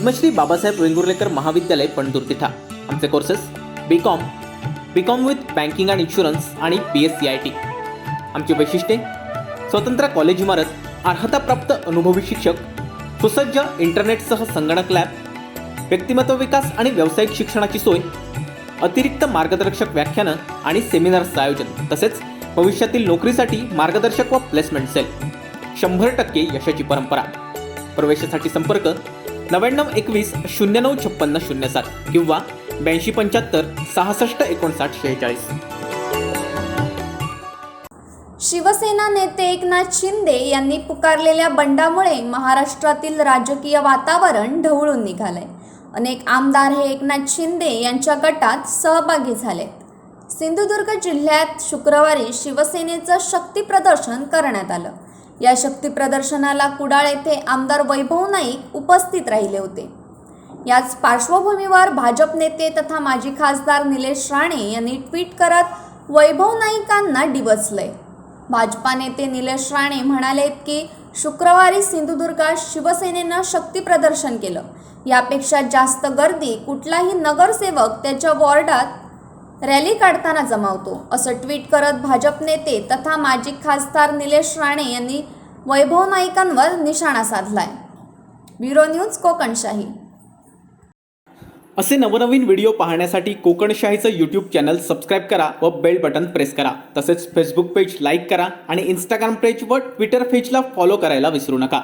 पद्मश्री बाबासाहेब वेंगुर्लेकर महाविद्यालय पणतूर तिठा। आमचे courses BCom with banking and insurance आणि BSc IT। आमची वैशिष्ट्ये: स्वतंत्र कॉलेज इमारत, अर्हताप्राप्त अनुभवी शिक्षक, सुसज्ज इंटरनेटसह संगणक लॅब, व्यक्तिमत्व विकास आणि व्यावसायिक शिक्षणाची सोय, अतिरिक्त मार्गदर्शक व्याख्यानं आणि सेमिनार्सचं आयोजन, तसेच भविष्यातील नोकरीसाठी मार्गदर्शक व प्लेसमेंट सेल। 100% यशाची परंपरा। प्रवेशासाठी संपर्क 9921 095607 किंवा 8275 66 59 46। शिवसेना नेते एकनाथ शिंदे यांनी पुकारलेल्या बंडामुळे महाराष्ट्रातील राजकीय वातावरण ढवळून निघालंय। अनेक आमदार हे एकनाथ शिंदे यांच्या गटात सहभागी झालेत। सिंधुदुर्ग जिल्ह्यात शुक्रवारी शिवसेनेचं शक्ती प्रदर्शन करण्यात आलं। या शक्ती प्रदर्शनाला कुडाळ येथे आमदार वैभव नाईक उपस्थित राहिले होते। याच पार्श्वभूमीवर भाजप नेते तथा माजी खासदार निलेश राणे यांनी ट्विट करत वैभव नाईकांना डिवचलंय। भाजपा नेते निलेश राणे म्हणाले की शुक्रवारी सिंधुदुर्गात शिवसेनेनं शक्ती प्रदर्शन केलं। यापेक्षा जास्त गर्दी कुठलाही नगरसेवक त्याच्या वॉर्डात रॅली काढताना जमावतो, असं ट्विट करत भाजप नेते तथा माजी खासदार निलेश राणे यांनी वैभव नाईकांवर निशाणा साधलाय। Bureau news कोकणशाही। असे नवनवीन व्हिडिओ पाहण्यासाठी कोकणशाहीचं यूट्यूब चॅनल सबस्क्राईब करा व बेल बटन प्रेस करा। तसेच फेसबुक पेज लाईक करा आणि इंस्टाग्राम पेज व ट्विटर पेजला फॉलो करायला विसरू नका।